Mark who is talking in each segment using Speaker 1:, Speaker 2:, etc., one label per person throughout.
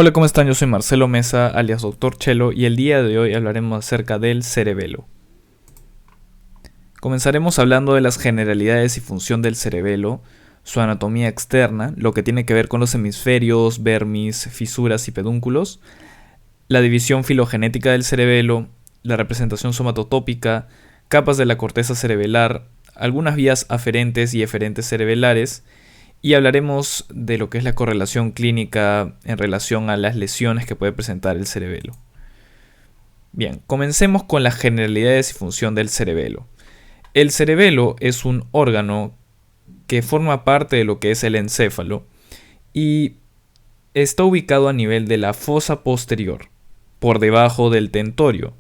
Speaker 1: Hola, ¿cómo están? Yo soy Marcelo Mesa, alias Dr. Chelo, y el día de hoy hablaremos acerca del cerebelo. Comenzaremos hablando de las generalidades y función del cerebelo, su anatomía externa, lo que tiene que ver con los hemisferios, vermis, fisuras y pedúnculos, la división filogenética del cerebelo, la representación somatotópica, capas de la corteza cerebelar, algunas vías aferentes y eferentes cerebelares, y hablaremos de lo que es la correlación clínica en relación a las lesiones que puede presentar el cerebelo. Bien, comencemos con las generalidades y función del cerebelo. El cerebelo es un órgano que forma parte de lo que es el encéfalo y está ubicado a nivel de la fosa posterior, por debajo del tentorio.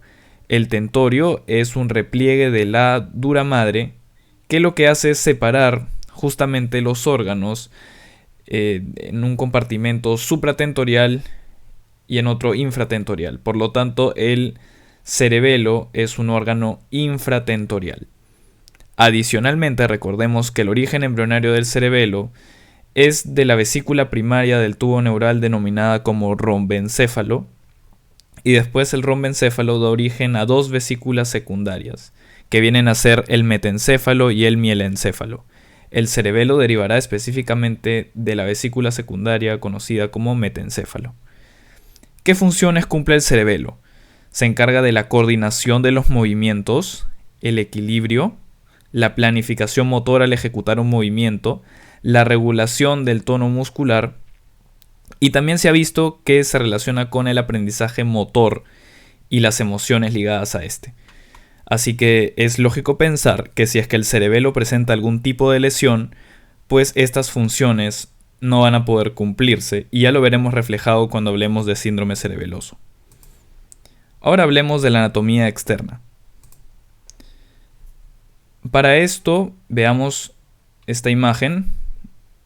Speaker 1: El tentorio es un repliegue de la dura madre que lo que hace es separar justamente los órganos en un compartimento supratentorial y en otro infratentorial. Por lo tanto, el cerebelo es un órgano infratentorial. Adicionalmente, recordemos que el origen embrionario del cerebelo es de la vesícula primaria del tubo neural denominada como rombencéfalo, y después el rombencéfalo da origen a dos vesículas secundarias, que vienen a ser el metencéfalo y el mielencéfalo. El cerebelo derivará específicamente de la vesícula secundaria conocida como metencéfalo. ¿Qué funciones cumple el cerebelo? Se encarga de la coordinación de los movimientos, el equilibrio, la planificación motora al ejecutar un movimiento, la regulación del tono muscular, y también se ha visto que se relaciona con el aprendizaje motor y las emociones ligadas a este. Así que es lógico pensar que si es que el cerebelo presenta algún tipo de lesión, pues estas funciones no van a poder cumplirse, y ya lo veremos reflejado cuando hablemos de síndrome cerebeloso. Ahora hablemos de la anatomía externa. Para esto veamos esta imagen.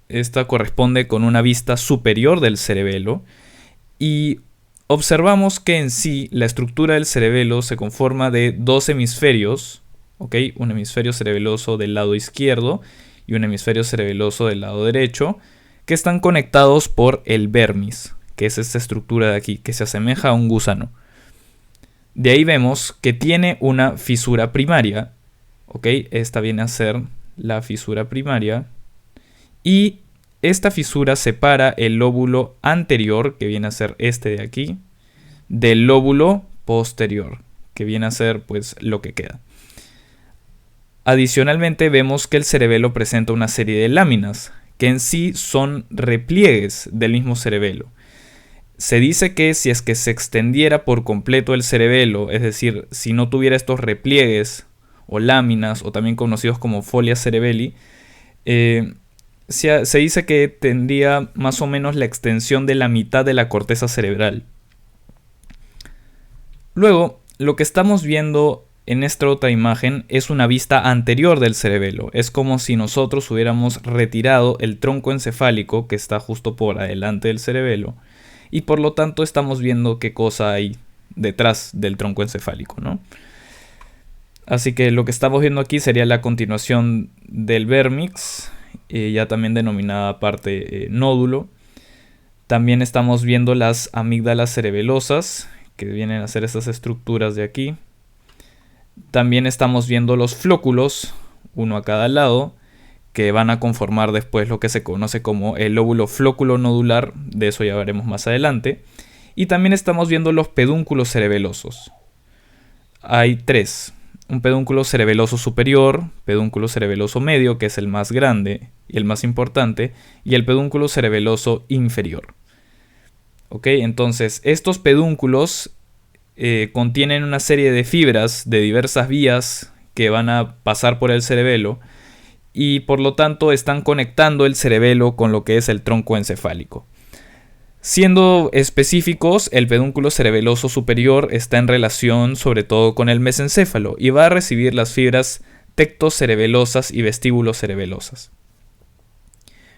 Speaker 1: Esta corresponde con una vista superior del cerebelo y observamos que en sí la estructura del cerebelo se conforma de dos hemisferios, ¿okay? Un hemisferio cerebeloso del lado izquierdo y un hemisferio cerebeloso del lado derecho, que están conectados por el vermis, que es esta estructura de aquí, que se asemeja a un gusano. De ahí vemos que tiene una fisura primaria, ¿okay? Esta viene a ser la fisura primaria, y esta fisura separa el lóbulo anterior, que viene a ser este de aquí, del lóbulo posterior, que viene a ser pues lo que queda. Adicionalmente vemos que el cerebelo presenta una serie de láminas, que en sí son repliegues del mismo cerebelo. Se dice que si es que se extendiera por completo el cerebelo, es decir, si no tuviera estos repliegues o láminas, o también conocidos como folia cerebelli, se dice que tendría más o menos la extensión de la mitad de la corteza cerebral. Luego, lo que estamos viendo en esta otra imagen es una vista anterior del cerebelo. Es como si nosotros hubiéramos retirado el tronco encefálico que está justo por adelante del cerebelo, y por lo tanto estamos viendo qué cosa hay detrás del tronco encefálico, ¿no? Así que lo que estamos viendo aquí sería la continuación del vérmix, ya también denominada parte nódulo. También estamos viendo las amígdalas cerebelosas, que vienen a ser estas estructuras de aquí. También estamos viendo los flóculos, uno a cada lado, que van a conformar después lo que se conoce como el lóbulo flóculo nodular, de eso ya veremos más adelante. Y también estamos viendo los pedúnculos cerebelosos. Hay tres: un pedúnculo cerebeloso superior, pedúnculo cerebeloso medio, que es el más grande y el más importante, y el pedúnculo cerebeloso inferior. ¿Ok? Entonces, estos pedúnculos contienen una serie de fibras de diversas vías que van a pasar por el cerebelo, y por lo tanto están conectando el cerebelo con lo que es el tronco encefálico. Siendo específicos, el pedúnculo cerebeloso superior está en relación sobre todo con el mesencéfalo y va a recibir las fibras tectocerebelosas y vestíbulocerebelosas.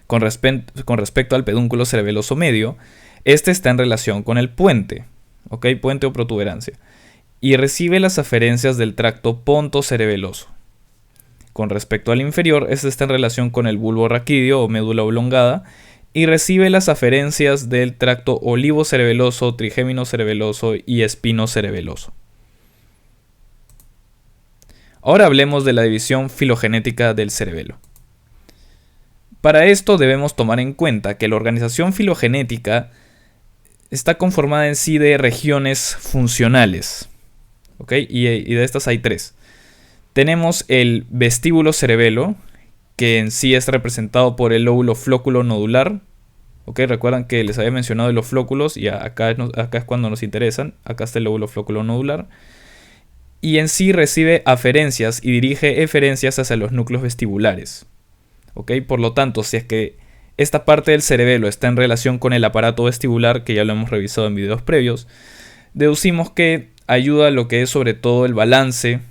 Speaker 1: Con respecto al pedúnculo cerebeloso medio, este está en relación con el puente, ¿ok? Puente o protuberancia, y recibe las aferencias del tracto pontocerebeloso. Con respecto al inferior, este está en relación con el bulbo raquídeo o médula oblongada y recibe las aferencias del tracto olivocerebeloso, trigémino-cerebeloso y espinocerebeloso. Ahora hablemos de la división filogenética del cerebelo. Para esto debemos tomar en cuenta que la organización filogenética está conformada en sí de regiones funcionales, ¿ok? Y de estas hay tres. Tenemos el vestíbulo cerebelo, que en sí es representado por el lóbulo flóculo nodular. ¿Ok? Recuerdan que les había mencionado los flóculos y acá es cuando nos interesan. Acá está el lóbulo flóculo nodular. Y en sí recibe aferencias y dirige eferencias hacia los núcleos vestibulares. ¿Ok? Por lo tanto, si es que esta parte del cerebelo está en relación con el aparato vestibular, que ya lo hemos revisado en videos previos, deducimos que ayuda a lo que es sobre todo el balance,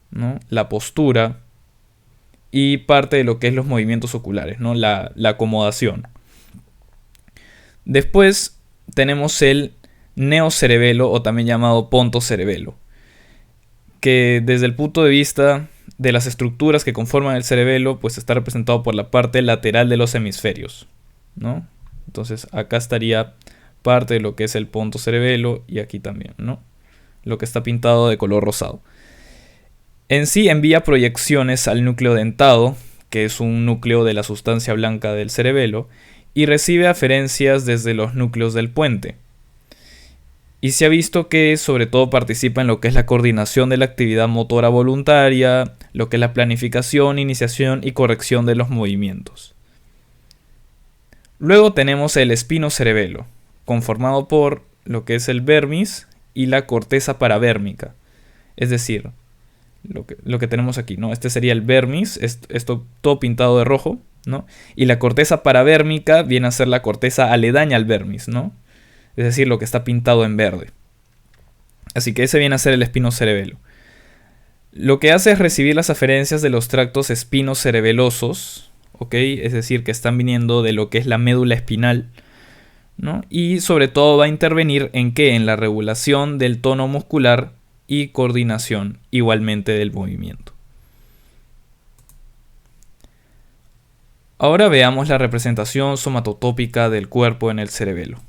Speaker 1: ¿no? La postura y parte de lo que es los movimientos oculares, ¿no? La acomodación. Después tenemos el neocerebelo, o también llamado pontocerebelo, que desde el punto de vista de las estructuras que conforman el cerebelo, pues está representado por la parte lateral de los hemisferios, ¿no? Entonces acá estaría parte de lo que es el pontocerebelo y aquí también, ¿no? Lo que está pintado de color rosado. En sí envía proyecciones al núcleo dentado, que es un núcleo de la sustancia blanca del cerebelo, y recibe aferencias desde los núcleos del puente. Y se ha visto que sobre todo participa en lo que es la coordinación de la actividad motora voluntaria, lo que es la planificación, iniciación y corrección de los movimientos. Luego tenemos el espinocerebelo, conformado por lo que es el vermis y la corteza paravérmica. Es decir, lo que tenemos aquí, ¿no? Este sería el vermis, esto todo pintado de rojo, ¿no? Y la corteza paravérmica viene a ser la corteza aledaña al vermis, ¿no? Es decir, lo que está pintado en verde. Así que ese viene a ser el espinocerebelo. Lo que hace es recibir las aferencias de los tractos espinocerebelosos, ¿ok? Es decir, que están viniendo de lo que es la médula espinal, ¿no? Y sobre todo va a intervenir en ¿qué? En la regulación del tono muscular y coordinación igualmente del movimiento. Ahora veamos la representación somatotópica del cuerpo en el cerebelo.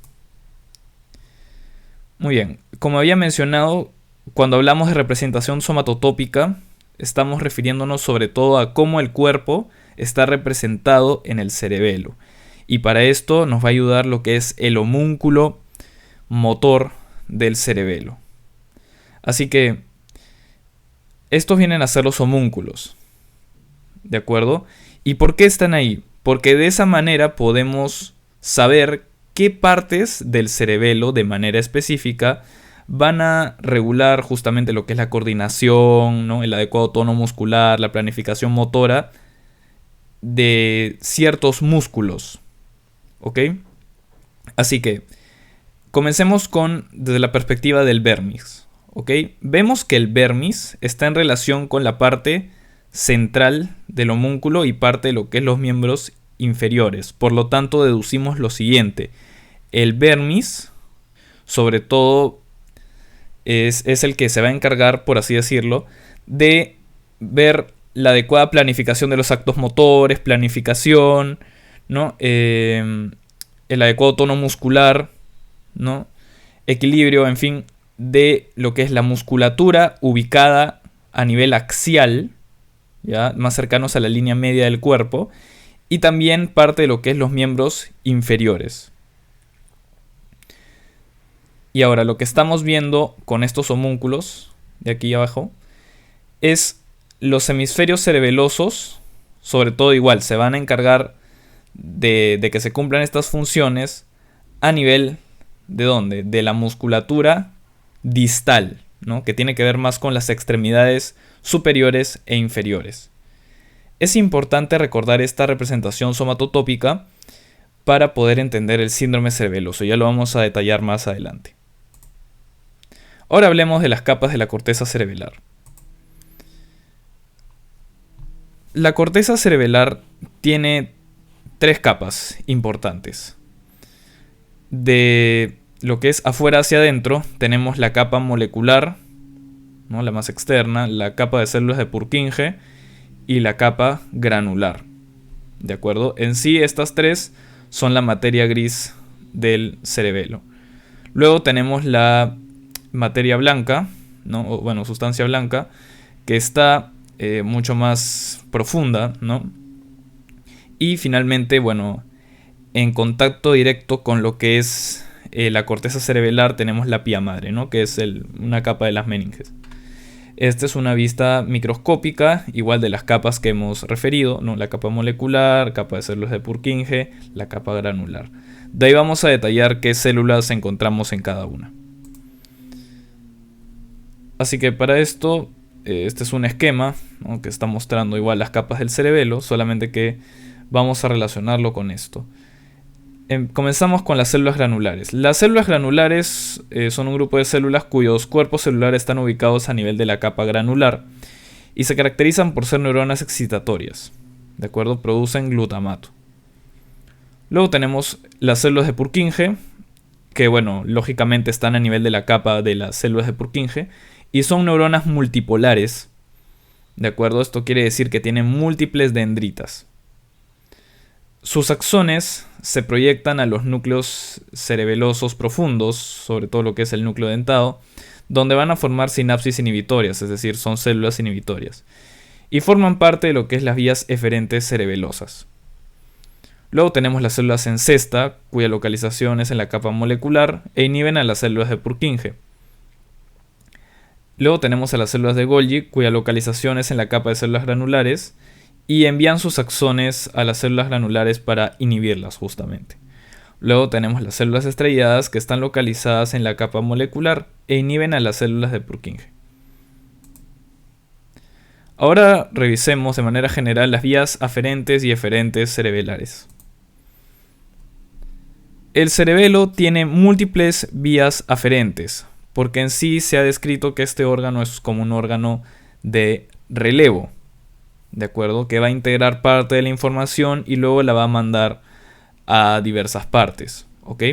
Speaker 1: Muy bien, como había mencionado, cuando hablamos de representación somatotópica, estamos refiriéndonos sobre todo a cómo el cuerpo está representado en el cerebelo. Y para esto nos va a ayudar lo que es el homúnculo motor del cerebelo. Así que estos vienen a ser los homúnculos, ¿de acuerdo? ¿Y por qué están ahí? Porque de esa manera podemos saber qué partes del cerebelo de manera específica van a regular justamente lo que es la coordinación, ¿no? El adecuado tono muscular, la planificación motora de ciertos músculos, ¿ok? Así que comencemos desde la perspectiva del vermis. ¿Ok? Vemos que el vermis está en relación con la parte central del homúnculo y parte de lo que es los miembros inferiores. Por lo tanto, deducimos lo siguiente. El vermis, sobre todo, es el que se va a encargar, por así decirlo, de ver la adecuada planificación de los actos motores, planificación, ¿no? El adecuado tono muscular, ¿no? Equilibrio, en fin, de lo que es la musculatura ubicada a nivel axial, ¿ya? Más cercanos a la línea media del cuerpo, y también parte de lo que es los miembros inferiores. Y ahora lo que estamos viendo con estos homúnculos de aquí abajo es los hemisferios cerebelosos, sobre todo igual, se van a encargar de que se cumplan estas funciones a nivel ¿de dónde? De la musculatura distal, ¿no? Que tiene que ver más con las extremidades superiores e inferiores. Es importante recordar esta representación somatotópica para poder entender el síndrome cerebeloso. Ya lo vamos a detallar más adelante. Ahora hablemos de las capas de la corteza cerebelar. La corteza cerebelar tiene tres capas importantes. De lo que es afuera hacia adentro tenemos la capa molecular, ¿no? La más externa, la capa de células de Purkinje y la capa granular. ¿De acuerdo? En sí estas tres son la materia gris del cerebelo. Luego tenemos la materia blanca, ¿no? O, bueno, sustancia blanca, que está mucho más profunda, ¿no? Y finalmente, bueno, en contacto directo con lo que es la corteza cerebelar tenemos la pía madre, ¿no? Que es una capa de las meninges. Esta es una vista microscópica, igual de las capas que hemos referido, ¿no? La capa molecular, capa de células de Purkinje, la capa granular. De ahí vamos a detallar qué células encontramos en cada una. Así que para esto, este es un esquema, ¿no? Que está mostrando igual las capas del cerebelo, solamente que vamos a relacionarlo con esto. Comenzamos con las células granulares. Las células granulares son un grupo de células cuyos cuerpos celulares están ubicados a nivel de la capa granular y se caracterizan por ser neuronas excitatorias. ¿De acuerdo? Producen glutamato. Luego tenemos las células de Purkinje, que bueno, lógicamente están a nivel de la capa de las células de Purkinje y son neuronas multipolares. ¿De acuerdo? Esto quiere decir que tienen múltiples dendritas. Sus axones se proyectan a los núcleos cerebelosos profundos, sobre todo lo que es el núcleo dentado, donde van a formar sinapsis inhibitorias, es decir, son células inhibitorias, y forman parte de lo que es las vías eferentes cerebelosas. Luego tenemos las células en cesta, cuya localización es en la capa molecular, e inhiben a las células de Purkinje. Luego tenemos a las células de Golgi, cuya localización es en la capa de células granulares, y envían sus axones a las células granulares para inhibirlas justamente. Luego tenemos las células estrelladas que están localizadas en la capa molecular e inhiben a las células de Purkinje. Ahora revisemos de manera general las vías aferentes y eferentes cerebelares. El cerebelo tiene múltiples vías aferentes, porque en sí se ha descrito que este órgano es como un órgano de relevo. ¿De acuerdo? Que va a integrar parte de la información y luego la va a mandar a diversas partes. ¿Ok?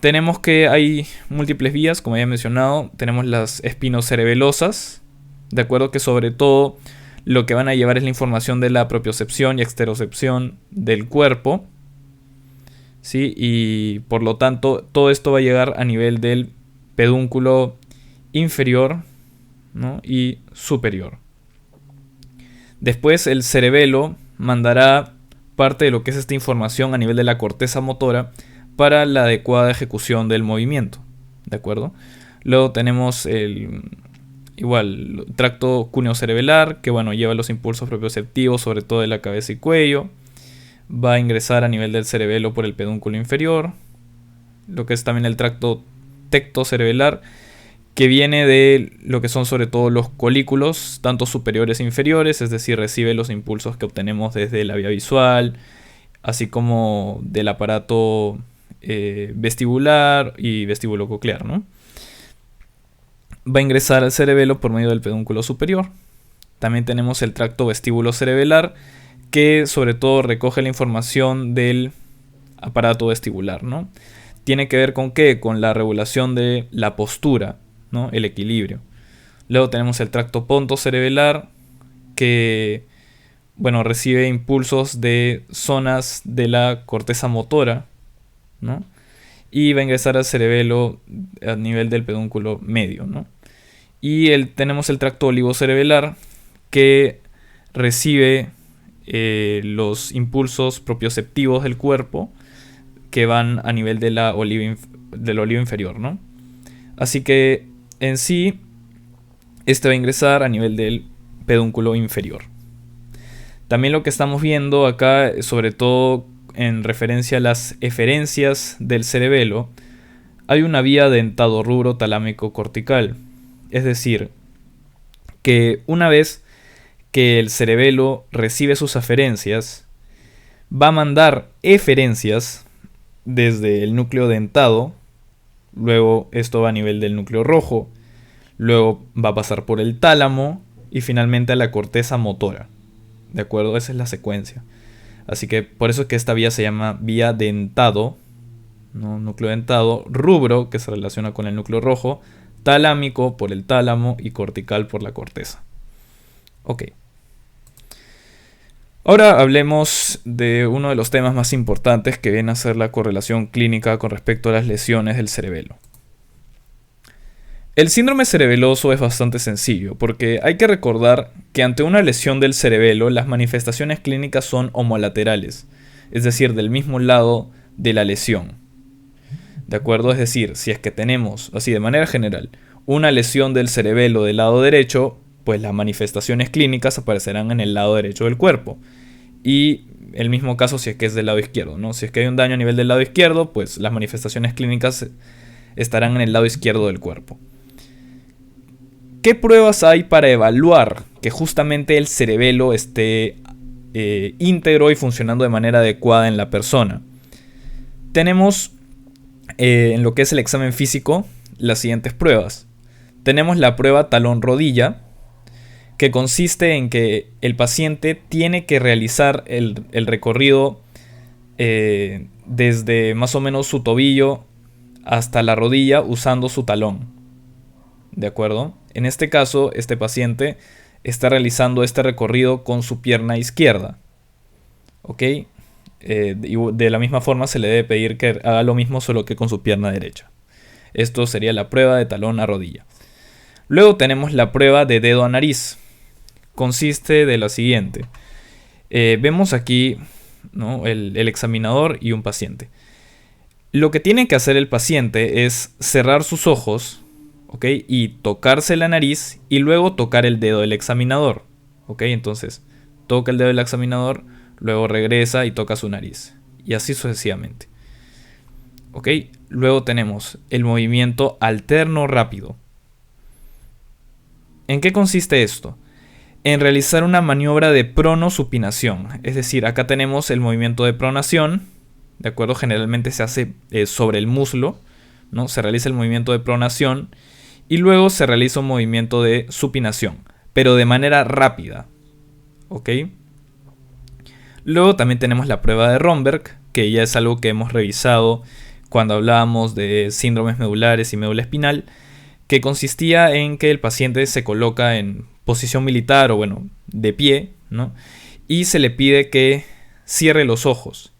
Speaker 1: Tenemos que hay múltiples vías, como ya he mencionado. Tenemos las espinocerebelosas. ¿De acuerdo? Que sobre todo lo que van a llevar es la información de la propiocepción y exterocepción del cuerpo. ¿Sí? Y por lo tanto, todo esto va a llegar a nivel del pedúnculo inferior, ¿no? Y superior. Después el cerebelo mandará parte de lo que es esta información a nivel de la corteza motora para la adecuada ejecución del movimiento. ¿De acuerdo? Luego tenemos el tracto cúneo-cerebelar, que bueno, lleva los impulsos propioceptivos sobre todo de la cabeza y cuello. Va a ingresar a nivel del cerebelo por el pedúnculo inferior. Lo que es también el tracto tectocerebelar, que viene de lo que son sobre todo los colículos, tanto superiores e inferiores, es decir, recibe los impulsos que obtenemos desde la vía visual, así como del aparato vestibular y vestibulococlear, ¿no? Va a ingresar al cerebelo por medio del pedúnculo superior. También tenemos el tracto vestíbulo-cerebelar, que sobre todo recoge la información del aparato vestibular, ¿no? Tiene que ver con qué? Con la regulación de la postura, ¿no? El equilibrio. Luego tenemos el tracto pontocerebelar, que bueno, recibe impulsos de zonas de la corteza motora, ¿no? Y va a ingresar al cerebelo a nivel del pedúnculo medio, ¿no? Y tenemos el tracto olivocerebelar, que recibe los impulsos propioceptivos del cuerpo que van a nivel de del olivo inferior, ¿no? Así que en sí, este va a ingresar a nivel del pedúnculo inferior. También lo que estamos viendo acá, sobre todo en referencia a las eferencias del cerebelo, hay una vía dentado rubro talámico cortical. Es decir, que una vez que el cerebelo recibe sus aferencias, va a mandar eferencias desde el núcleo dentado, luego esto va a nivel del núcleo rojo, luego va a pasar por el tálamo y finalmente a la corteza motora. ¿De acuerdo? Esa es la secuencia. Así que por eso es que esta vía se llama vía dentado, ¿no? Núcleo dentado, rubro, que se relaciona con el núcleo rojo, talámico por el tálamo y cortical por la corteza. Ok. Ahora hablemos de uno de los temas más importantes que viene a ser la correlación clínica con respecto a las lesiones del cerebelo. El síndrome cerebeloso es bastante sencillo, porque hay que recordar que ante una lesión del cerebelo las manifestaciones clínicas son homolaterales, es decir, del mismo lado de la lesión. ¿De acuerdo? Es decir, si es que tenemos, así de manera general, una lesión del cerebelo del lado derecho, pues las manifestaciones clínicas aparecerán en el lado derecho del cuerpo. Y el mismo caso si es que es del lado izquierdo, ¿no? Si es que hay un daño a nivel del lado izquierdo, pues las manifestaciones clínicas estarán en el lado izquierdo del cuerpo. ¿Qué pruebas hay para evaluar que justamente el cerebelo esté íntegro y funcionando de manera adecuada en la persona? Tenemos en lo que es el examen físico las siguientes pruebas. Tenemos la prueba talón-rodilla, que consiste en que el paciente tiene que realizar el recorrido desde más o menos su tobillo hasta la rodilla usando su talón. ¿De acuerdo? En este caso, este paciente está realizando este recorrido con su pierna izquierda. ¿Ok? Y de la misma forma se le debe pedir que haga lo mismo solo que con su pierna derecha. Esto sería la prueba de talón a rodilla. Luego tenemos la prueba de dedo a nariz. Consiste de la siguiente. Vemos aquí, ¿no?, el examinador y un paciente. Lo que tiene que hacer el paciente es cerrar sus ojos, ¿ok?, y tocarse la nariz y luego tocar el dedo del examinador. ¿Ok? Entonces, toca el dedo del examinador, luego regresa y toca su nariz. Y así sucesivamente. ¿Ok? Luego tenemos el movimiento alterno rápido. ¿En qué consiste esto? En realizar una maniobra de pronosupinación. Es decir, acá tenemos el movimiento de pronación. ¿De acuerdo? Generalmente se hace sobre el muslo, ¿no? Se realiza el movimiento de pronación y luego se realiza un movimiento de supinación, pero de manera rápida. ¿Ok? Luego también tenemos la prueba de Romberg, que ya es algo que hemos revisado cuando hablábamos de síndromes medulares y médula espinal, que consistía en que el paciente se coloca en posición militar o bueno, de pie, ¿no? Y se le pide que cierre los ojos.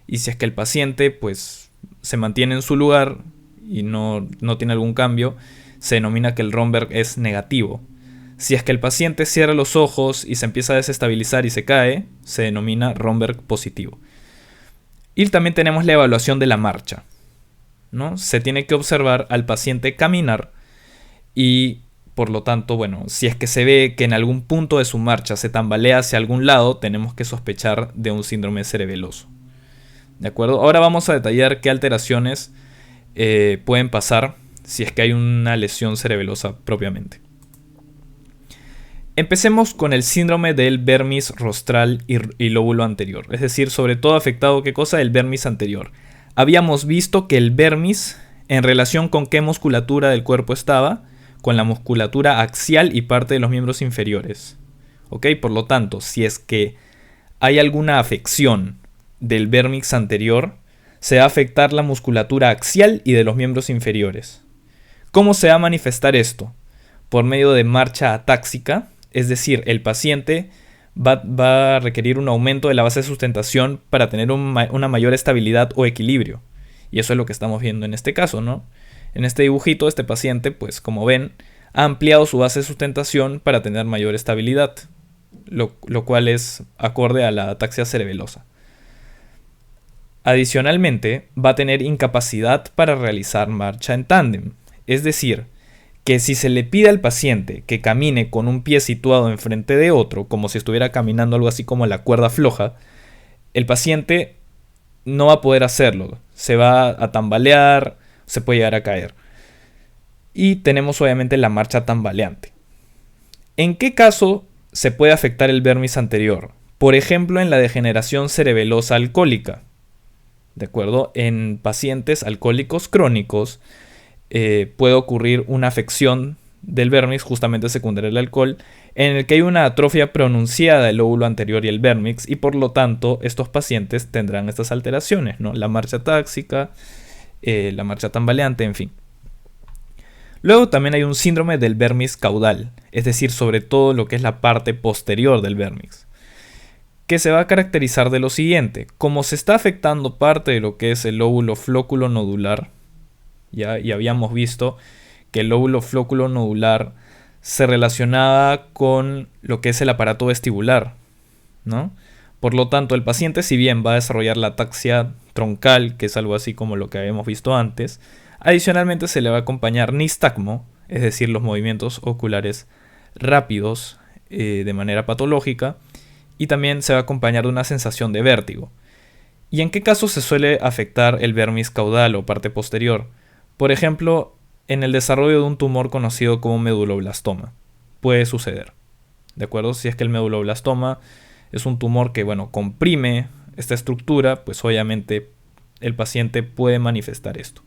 Speaker 1: Y si es que el paciente pues se mantiene en su lugar y no tiene algún cambio, se denomina que el Romberg es negativo. Si es que el paciente cierra los ojos y se empieza a desestabilizar y se cae, se denomina Romberg positivo. Y también tenemos la evaluación de la marcha, ¿no? Se tiene que observar al paciente caminar y por lo tanto, bueno, si es que se ve que en algún punto de su marcha se tambalea hacia algún lado, tenemos que sospechar de un síndrome cerebeloso. ¿De acuerdo? Ahora vamos a detallar qué alteraciones pueden pasar si es que hay una lesión cerebelosa propiamente. Empecemos con el síndrome del vermis rostral y lóbulo anterior. Es decir, sobre todo afectado, ¿qué cosa? El vermis anterior. Habíamos visto que el vermis, en relación con qué musculatura del cuerpo estaba, con la musculatura axial y parte de los miembros inferiores. ¿Ok? Por lo tanto, si es que hay alguna afección del vermis anterior, se va a afectar la musculatura axial y de los miembros inferiores. ¿Cómo se va a manifestar esto? Por medio de marcha atáxica, es decir, el paciente va a requerir un aumento de la base de sustentación para tener una mayor estabilidad o equilibrio. Y eso es lo que estamos viendo en este caso, ¿no? En este dibujito, este paciente, pues como ven, ha ampliado su base de sustentación para tener mayor estabilidad, lo cual es acorde a la ataxia cerebelosa. Adicionalmente, va a tener incapacidad para realizar marcha en tándem, es decir, que si se le pide al paciente que camine con un pie situado enfrente de otro, como si estuviera caminando algo así como la cuerda floja, el paciente no va a poder hacerlo, se va a tambalear, se puede llegar a caer. Y tenemos obviamente la marcha tambaleante. ¿En qué caso se puede afectar el vermis anterior? Por ejemplo, en la degeneración cerebelosa alcohólica. ¿De acuerdo? En pacientes alcohólicos crónicos puede ocurrir una afección del vermis justamente secundaria al alcohol, en el que hay una atrofia pronunciada del lóbulo anterior y el vermis, y por lo tanto estos pacientes tendrán estas alteraciones, ¿no? La marcha táxica, la marcha tambaleante, en fin. Luego también hay un síndrome del vermis caudal, es decir, sobre todo lo que es la parte posterior del vermis. que se va a caracterizar de lo siguiente. Como se está afectando parte de lo que es el lóbulo flóculo nodular, ya, y habíamos visto que el lóbulo flóculo nodular se relacionaba con lo que es el aparato vestibular, ¿no? Por lo tanto, el paciente, si bien va a desarrollar la ataxia troncal, que es algo así como lo que habíamos visto antes, adicionalmente se le va a acompañar nistagmo, es decir, los movimientos oculares rápidos de manera patológica, y también se va a acompañar de una sensación de vértigo. ¿Y en qué casos se suele afectar el vermis caudal o parte posterior? Por ejemplo, en el desarrollo de un tumor conocido como meduloblastoma. Puede suceder, ¿de acuerdo? Si es que el meduloblastoma es un tumor que, bueno, comprime esta estructura, pues obviamente el paciente puede manifestar esto.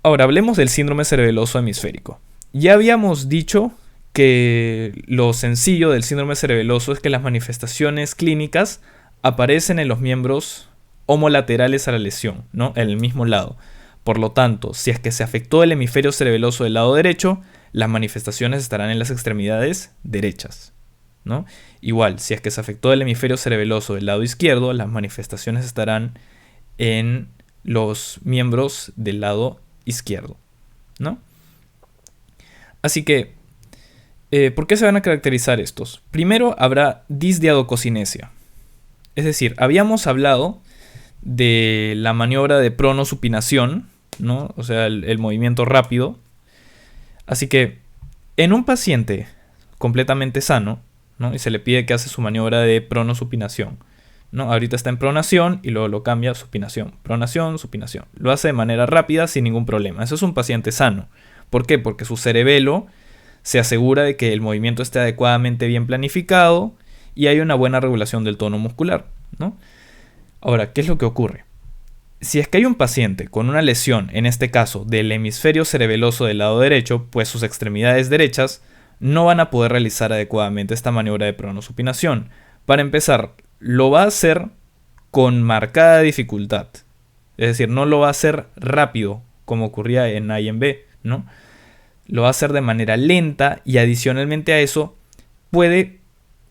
Speaker 1: Ahora, hablemos del síndrome cerebeloso hemisférico. Ya habíamos dicho que lo sencillo del síndrome cerebeloso es que las manifestaciones clínicas aparecen en los miembros homolaterales a la lesión, ¿no? En el mismo lado. Por lo tanto, si es que se afectó el hemisferio cerebeloso del lado derecho, las manifestaciones estarán en las extremidades derechas, ¿no? Igual, si es que se afectó el hemisferio cerebeloso del lado izquierdo, las manifestaciones estarán en los miembros del lado izquierdo, ¿no? Así que, ¿por qué se van a caracterizar estos? Primero, habrá disdiadococinesia. Es decir, habíamos hablado de la maniobra de pronosupinación, ¿no? O sea, el movimiento rápido. Así que, en un paciente completamente sano, ¿no? Y se le pide que hace su maniobra de pronosupinación, ¿no? Ahorita está en pronación y luego lo cambia a supinación. Pronación, supinación. Lo hace de manera rápida sin ningún problema. Eso es un paciente sano. ¿Por qué? Porque su cerebelo se asegura de que el movimiento esté adecuadamente bien planificado y hay una buena regulación del tono muscular, ¿no? Ahora, ¿qué es lo que ocurre? Si es que hay un paciente con una lesión, en este caso del hemisferio cerebeloso del lado derecho, pues sus extremidades derechas no van a poder realizar adecuadamente esta maniobra de pronosupinación. Para empezar, lo va a hacer con marcada dificultad. Es decir, no lo va a hacer rápido como ocurría en A y en B, ¿no? Lo va a hacer de manera lenta y adicionalmente a eso puede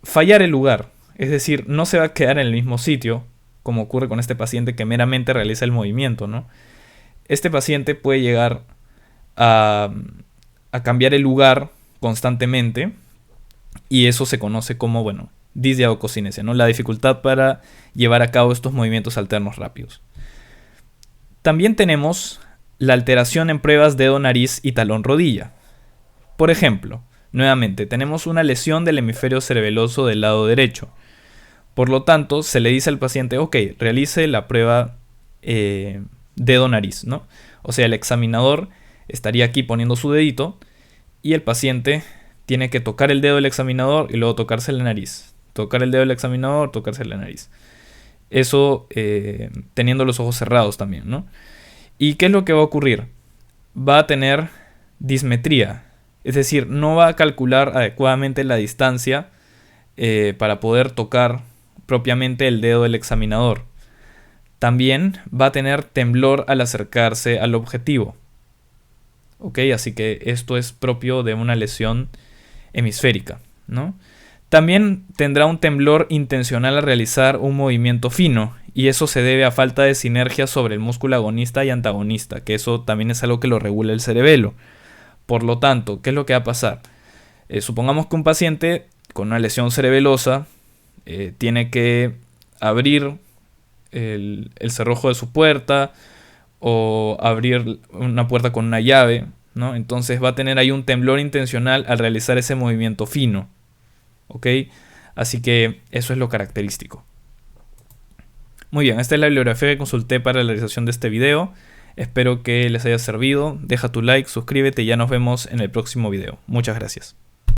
Speaker 1: fallar el lugar. Es decir, no se va a quedar en el mismo sitio como ocurre con este paciente que meramente realiza el movimiento, ¿no? Este paciente puede llegar a cambiar el lugar constantemente y eso se conoce como, bueno, disdiadococinesia, ¿no? La dificultad para llevar a cabo estos movimientos alternos rápidos. También tenemos la alteración en pruebas dedo, nariz y talón rodilla. Por ejemplo, nuevamente, tenemos una lesión del hemisferio cerebeloso del lado derecho. Por lo tanto, se le dice al paciente, ok, realice la prueba dedo-nariz, ¿no? O sea, el examinador estaría aquí poniendo su dedito y el paciente tiene que tocar el dedo del examinador y luego tocarse la nariz. Tocar el dedo del examinador, tocarse la nariz. Eso teniendo los ojos cerrados también, ¿no? ¿Y qué es lo que va a ocurrir? Va a tener dismetría. Es decir, no va a calcular adecuadamente la distancia para poder tocar propiamente el dedo del examinador. También va a tener temblor al acercarse al objetivo. ¿Ok? Así que esto es propio de una lesión hemisférica, ¿no? También tendrá un temblor intencional al realizar un movimiento fino, y eso se debe a falta de sinergia sobre el músculo agonista y antagonista, que eso también es algo que lo regula el cerebelo. Por lo tanto, ¿qué es lo que va a pasar? Supongamos que un paciente con una lesión cerebelosa tiene que abrir el cerrojo de su puerta o abrir una puerta con una llave, ¿no? Entonces va a tener ahí un temblor intencional al realizar ese movimiento fino. ¿Ok? Así que eso es lo característico. Muy bien, esta es la bibliografía que consulté para la realización de este video. Espero que les haya servido. Deja tu like, suscríbete y ya nos vemos en el próximo video. Muchas gracias.